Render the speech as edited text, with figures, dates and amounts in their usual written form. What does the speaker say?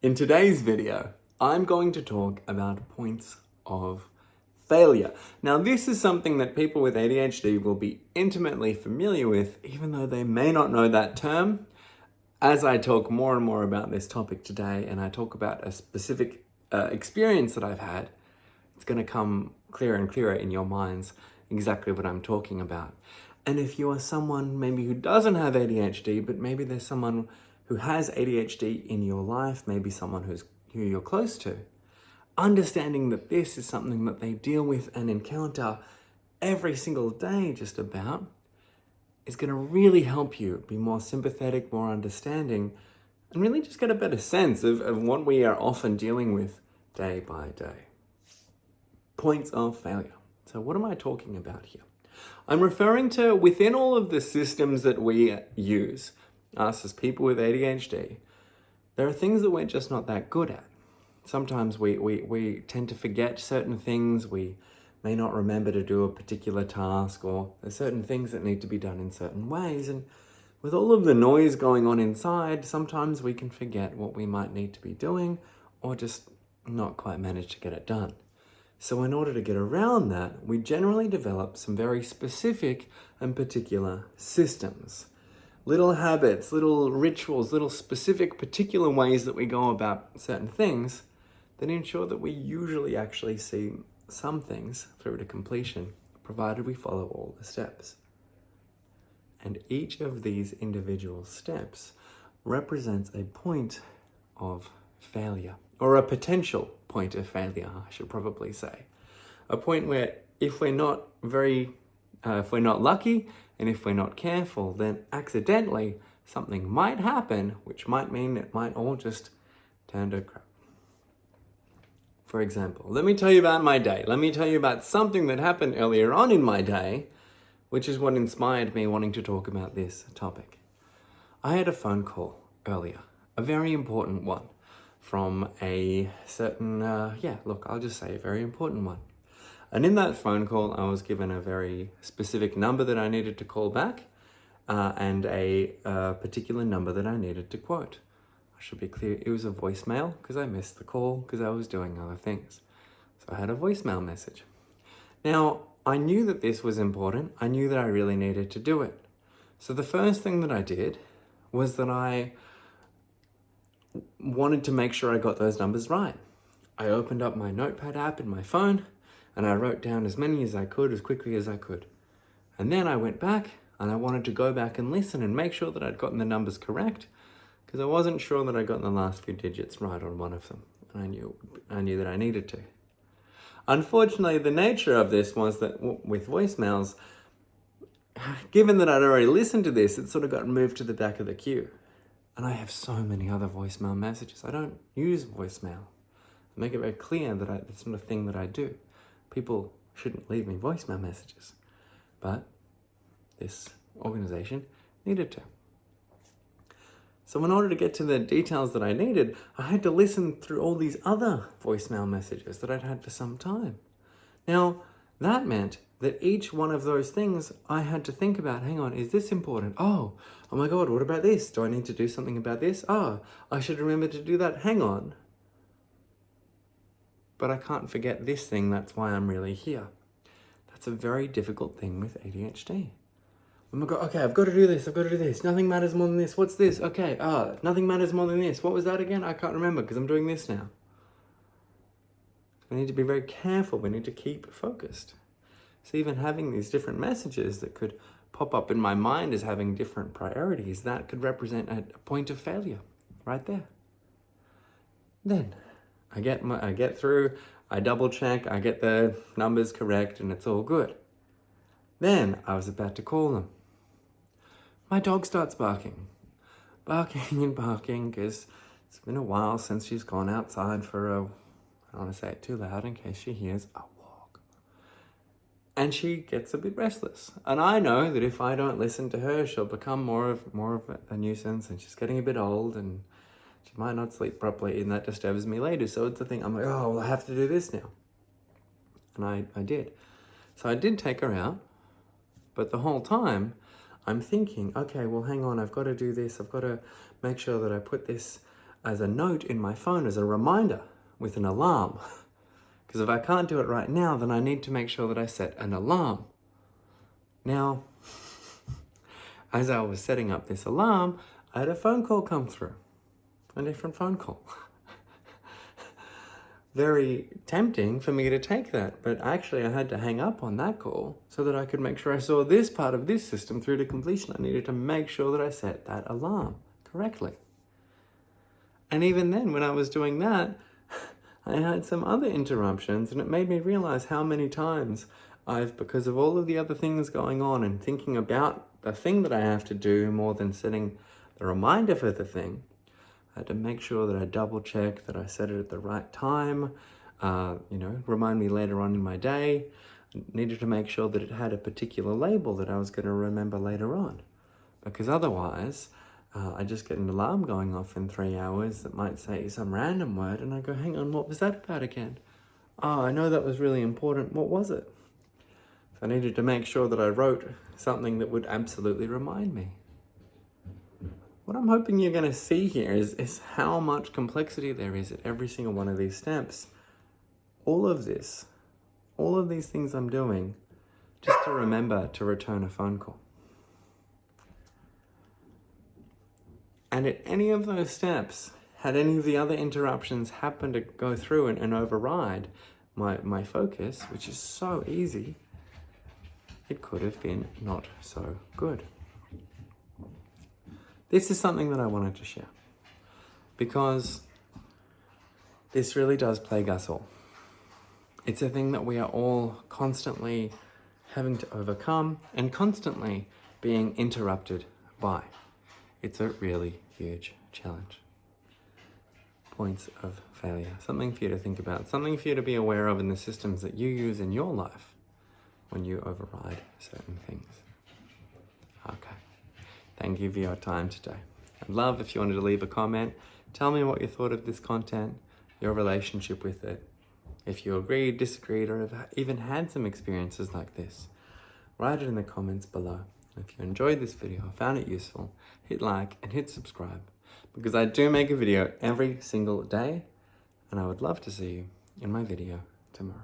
In today's video, I'm going to talk about points of failure. Now, this is something that people with ADHD will be intimately familiar with, even though they may not know that term. As I talk more and more about this topic today, and I talk about a specific experience that I've had, it's going to come clearer and clearer in your minds exactly what I'm talking about. And if you are someone maybe who doesn't have ADHD, but maybe there's someone who has ADHD in your life, maybe someone who you're close to, understanding that this is something that they deal with and encounter every single day just about is going to really help you be more sympathetic, more understanding, and really just get a better sense of what we are often dealing with day by day. Points of failure. So what am I talking about here? I'm referring to within all of the systems that we use, us as people with ADHD, there are things that we're just not that good at. Sometimes we tend to forget certain things, we may not remember to do a particular task, or there's certain things that need to be done in certain ways, and with all of the noise going on inside, sometimes we can forget what we might need to be doing, or just not quite manage to get it done. So in order to get around that, we generally develop some very specific and particular systems. Little habits, little rituals, little specific particular ways that we go about certain things that ensure that we usually actually see some things through to completion, provided we follow all the steps. And each of these individual steps represents a point of failure, or a potential point of failure, I should probably say. A point where if we're not lucky, and if we're not careful, then accidentally something might happen, which might mean it might all just turn to crap. For example, let me tell you about my day. Let me tell you about something that happened earlier on in my day, which is what inspired me wanting to talk about this topic. I had a phone call earlier, a very important one, from a certain, I'll just say a very important one. And in that phone call, I was given a very specific number that I needed to call back, and a particular number that I needed to quote. I should be clear, it was a voicemail because I missed the call because I was doing other things. So I had a voicemail message. Now, I knew that this was important. I knew that I really needed to do it. So the first thing that I did was that I wanted to make sure I got those numbers right. I opened up my notepad app in my phone and I wrote down as many as I could, as quickly as I could. And then I went back and I wanted to go back and listen and make sure that I'd gotten the numbers correct, because I wasn't sure that I'd gotten the last few digits right on one of them. And I knew that I needed to. Unfortunately, the nature of this was that with voicemails, given that I'd already listened to this, it sort of got moved to the back of the queue. And I have so many other voicemail messages. I don't use voicemail. I make it very clear that it's not a thing that I do. People shouldn't leave me voicemail messages. But this organization needed to. So in order to get to the details that I needed, I had to listen through all these other voicemail messages that I'd had for some time. Now, that meant that each one of those things I had to think about, hang on, is this important? Oh my God, what about this? Do I need to do something about this? Oh, I should remember to do that. Hang on. But I can't forget this thing, that's why I'm really here. That's a very difficult thing with ADHD. Oh my God, okay, I've got to do this. Nothing matters more than this. What's this? Okay, nothing matters more than this. What was that again? I can't remember because I'm doing this now. We need to be very careful. We need to keep focused. So even having these different messages that could pop up in my mind as having different priorities, that could represent a point of failure right there. Then I get through, I double check, I get the numbers correct, and it's all good. Then I was about to call them. My dog starts barking and barking, because it's been a while since she's gone outside for I don't want to say it too loud in case she hears a walk. And she gets a bit restless. And I know that if I don't listen to her, she'll become more of a nuisance, and she's getting a bit old and she might not sleep properly, and that disturbs me later. So it's the thing, I'm like, oh, well, I have to do this now. And I did. So I did take her out, but the whole time I'm thinking, okay, well, hang on, I've got to do this. I've got to make sure that I put this as a note in my phone, as a reminder with an alarm. Because if I can't do it right now, then I need to make sure that I set an alarm. Now, as I was setting up this alarm, I had a phone call come through. A different phone call. Very tempting for me to take that, but actually I had to hang up on that call so that I could make sure I saw this part of this system through to completion. I needed to make sure that I set that alarm correctly. And even then, when I was doing that, I had some other interruptions, and it made me realize how many times because of all of the other things going on and thinking about the thing that I have to do more than setting the reminder for the thing, I had to make sure that I double check that I set it at the right time, remind me later on in my day. I needed to make sure that it had a particular label that I was going to remember later on. Because otherwise, I just get an alarm going off in 3 hours that might say some random word, and I go, hang on, what was that about again? Oh, I know that was really important. What was it? So I needed to make sure that I wrote something that would absolutely remind me. What I'm hoping you're going to see here is how much complexity there is at every single one of these steps. All of these things I'm doing just to remember to return a phone call. And at any of those steps, had any of the other interruptions happen to go through and override my focus, which is so easy, it could have been not so good. This is something that I wanted to share because this really does plague us all. It's a thing that we are all constantly having to overcome and constantly being interrupted by. It's a really huge challenge. Points of failure. Something for you to think about. Something for you to be aware of in the systems that you use in your life when you override certain things. Okay. Thank you for your time today. I'd love if you wanted to leave a comment. Tell me what you thought of this content, your relationship with it. If you agreed, disagreed, or have even had some experiences like this, write it in the comments below. If you enjoyed this video, found it useful, hit like and hit subscribe, because I do make a video every single day, and I would love to see you in my video tomorrow.